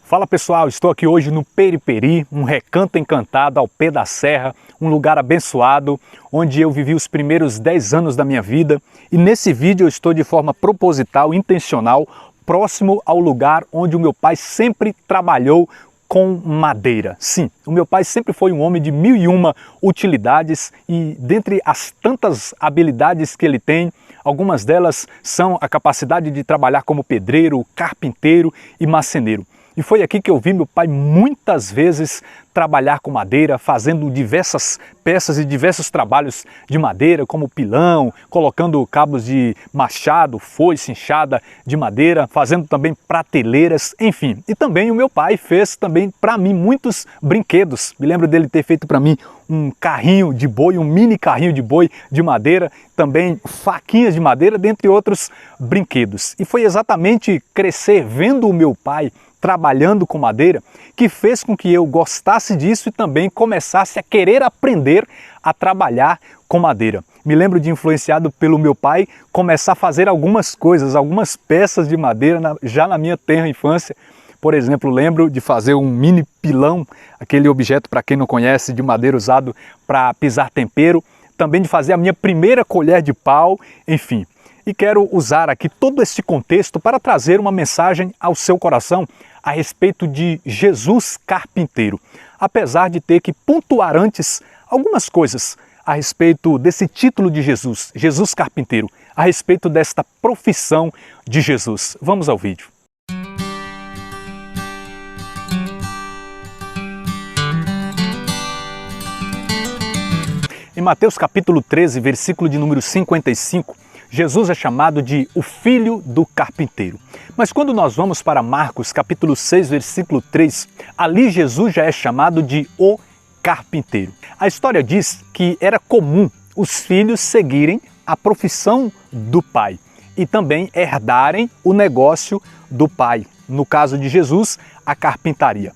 Fala pessoal, estou aqui hoje no Periperi, um recanto encantado ao pé da serra, um lugar abençoado, onde eu vivi os primeiros 10 anos da minha vida. E nesse vídeo eu estou de forma proposital, intencional, próximo ao lugar onde o meu pai sempre trabalhou com madeira. Sim, o meu pai sempre foi um homem de 1001 utilidades e dentre as tantas habilidades que ele tem, algumas delas são a capacidade de trabalhar como pedreiro, carpinteiro e marceneiro. E foi aqui que eu vi meu pai muitas vezes trabalhar com madeira, fazendo diversas peças e diversos trabalhos de madeira, como pilão, colocando cabos de machado, foice, enxada de madeira, fazendo também prateleiras, enfim. E também o meu pai fez também para mim muitos brinquedos. Me lembro dele ter feito para mim um carrinho de boi, um mini carrinho de boi de madeira, também faquinhas de madeira, dentre outros brinquedos. E foi exatamente crescer vendo o meu pai trabalhando com madeira, que fez com que eu gostasse disso e também começasse a querer aprender a trabalhar com madeira. Me lembro de, influenciado pelo meu pai, começar a fazer algumas coisas, algumas peças de madeira já na minha tenra infância. Por exemplo, lembro de fazer um mini pilão, aquele objeto, para quem não conhece, de madeira usado para pisar tempero, também de fazer a minha primeira colher de pau, enfim. E quero usar aqui todo esse contexto para trazer uma mensagem ao seu coração a respeito de Jesus carpinteiro, apesar de ter que pontuar antes algumas coisas a respeito desse título de Jesus, Jesus carpinteiro, a respeito desta profissão de Jesus. Vamos ao vídeo. Em Mateus capítulo 13, versículo de número 55, Jesus é chamado de o Filho do Carpinteiro. Mas quando nós vamos para Marcos capítulo 6, versículo 3, ali Jesus já é chamado de o Carpinteiro. A história diz que era comum os filhos seguirem a profissão do pai e também herdarem o negócio do pai. No caso de Jesus, a carpintaria.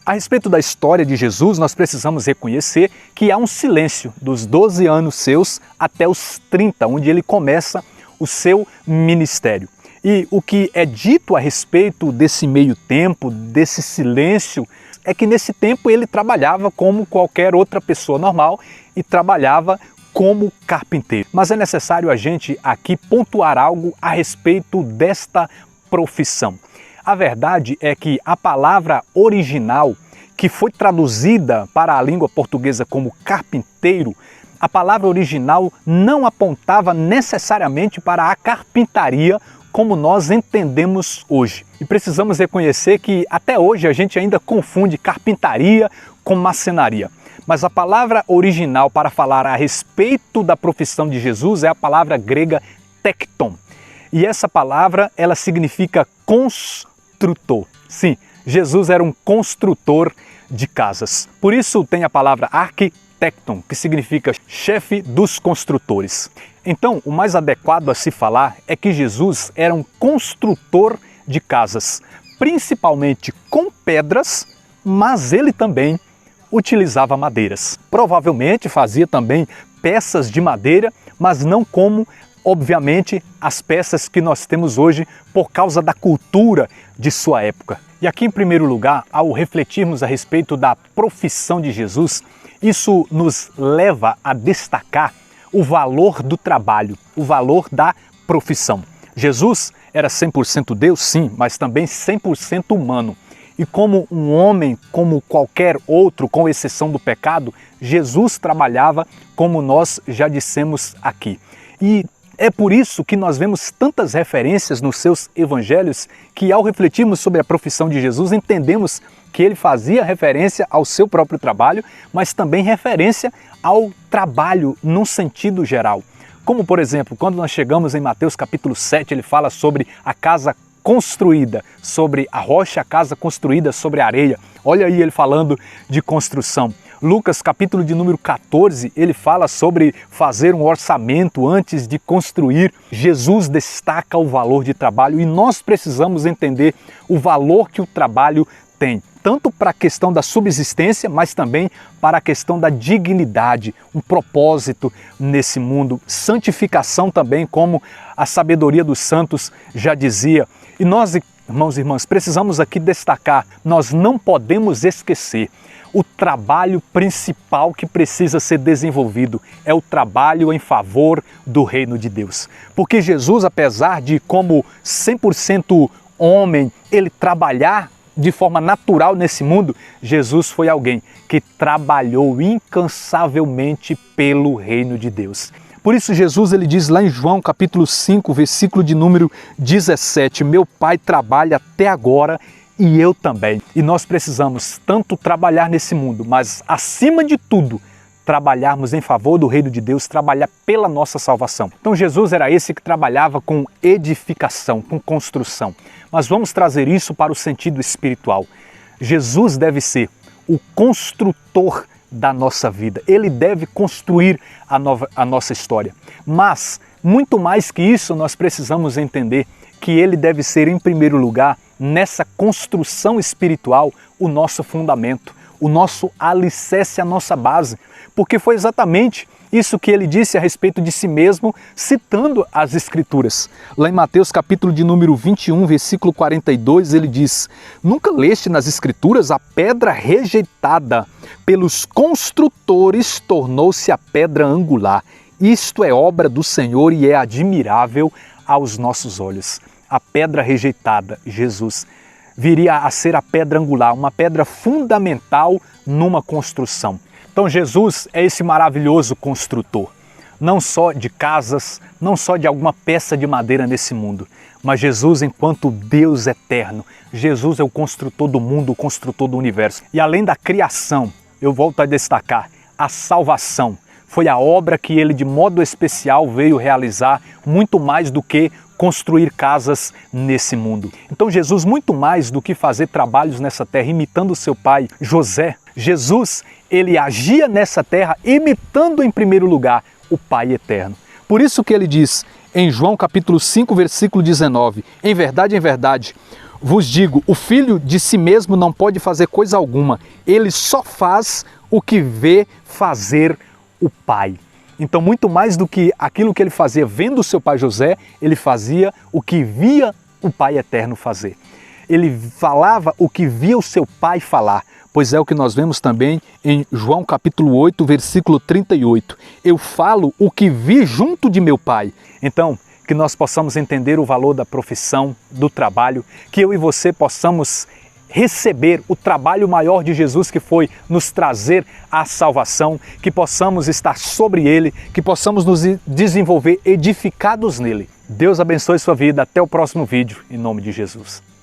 A respeito da história de Jesus, nós precisamos reconhecer que há um silêncio dos 12 anos seus até os 30, onde ele começa o seu ministério. E o que é dito a respeito desse meio tempo, desse silêncio, é que nesse tempo ele trabalhava como qualquer outra pessoa normal e trabalhava como carpinteiro. Mas é necessário a gente aqui pontuar algo a respeito desta profissão. A verdade é que a palavra original, que foi traduzida para a língua portuguesa como carpinteiro, a palavra original não apontava necessariamente para a carpintaria como nós entendemos hoje. E precisamos reconhecer que até hoje a gente ainda confunde carpintaria com marcenaria. Mas a palavra original para falar a respeito da profissão de Jesus é a palavra grega tekton. E essa palavra, ela significa construtor. Sim, Jesus era um construtor de casas. Por isso tem a palavra arquitecton, que significa chefe dos construtores. Então, o mais adequado a se falar é que Jesus era um construtor de casas, principalmente com pedras, mas ele também utilizava madeiras. Provavelmente fazia também peças de madeira, mas não como, obviamente, as peças que nós temos hoje por causa da cultura de sua época. E aqui, em primeiro lugar, ao refletirmos a respeito da profissão de Jesus, isso nos leva a destacar o valor do trabalho, o valor da profissão. Jesus era 100% Deus, sim, mas também 100% humano. E como um homem, como qualquer outro, com exceção do pecado, Jesus trabalhava como nós já dissemos aqui. E é por isso que nós vemos tantas referências nos seus evangelhos que, ao refletirmos sobre a profissão de Jesus, entendemos que ele fazia referência ao seu próprio trabalho, mas também referência ao trabalho num sentido geral. Como, por exemplo, quando nós chegamos em Mateus capítulo 7, ele fala sobre a casa construída sobre a rocha, a casa construída sobre a areia. Olha aí ele falando de construção. Lucas capítulo de número 14, ele fala sobre fazer um orçamento antes de construir. Jesus destaca o valor de trabalho e nós precisamos entender o valor que o trabalho tem, tanto para a questão da subsistência, mas também para a questão da dignidade, um propósito nesse mundo, santificação também, como a sabedoria dos santos já dizia. E nós Irmãos e irmãs, precisamos aqui destacar, nós não podemos esquecer, o trabalho principal que precisa ser desenvolvido é o trabalho em favor do reino de Deus. Porque Jesus, apesar de como 100% homem, ele trabalhar de forma natural nesse mundo, Jesus foi alguém que trabalhou incansavelmente pelo reino de Deus. Por isso Jesus ele diz lá em João capítulo 5, versículo de número 17, meu Pai trabalha até agora e eu também. E nós precisamos tanto trabalhar nesse mundo, mas acima de tudo, trabalharmos em favor do reino de Deus, trabalhar pela nossa salvação. Então Jesus era esse que trabalhava com edificação, com construção. Mas vamos trazer isso para o sentido espiritual. Jesus deve ser o construtor da nossa vida. Ele deve construir a nossa história. Mas, muito mais que isso, nós precisamos entender que ele deve ser, em primeiro lugar, nessa construção espiritual, o nosso fundamento, o nosso alicerce, a nossa base. Porque foi exatamente isso que ele disse a respeito de si mesmo, citando as Escrituras. Lá em Mateus capítulo de número 21, versículo 42, ele diz: nunca leste nas Escrituras a pedra rejeitada pelos construtores tornou-se a pedra angular. Isto é obra do Senhor e é admirável aos nossos olhos. A pedra rejeitada, Jesus, viria a ser a pedra angular, uma pedra fundamental numa construção. Então Jesus é esse maravilhoso construtor, não só de casas, não só de alguma peça de madeira nesse mundo, mas Jesus enquanto Deus eterno. Jesus é o construtor do mundo, o construtor do universo. E além da criação, eu volto a destacar, a salvação foi a obra que ele de modo especial veio realizar, muito mais do que construir casas nesse mundo. Então Jesus, muito mais do que fazer trabalhos nessa terra imitando seu pai José, Jesus, ele agia nessa terra imitando em primeiro lugar o Pai eterno. Por isso que ele diz em João capítulo 5, versículo 19, em verdade, vos digo, o filho de si mesmo não pode fazer coisa alguma, ele só faz o que vê fazer o Pai. Então, muito mais do que aquilo que ele fazia vendo o seu pai José, ele fazia o que via o Pai eterno fazer. Ele falava o que via o seu pai falar, pois é o que nós vemos também em João capítulo 8, versículo 38. Eu falo o que vi junto de meu pai. Então, que nós possamos entender o valor da profissão, do trabalho, que eu e você possamos receber o trabalho maior de Jesus, que foi nos trazer a salvação, que possamos estar sobre ele, que possamos nos desenvolver edificados nele. Deus abençoe sua vida. Até o próximo vídeo, em nome de Jesus.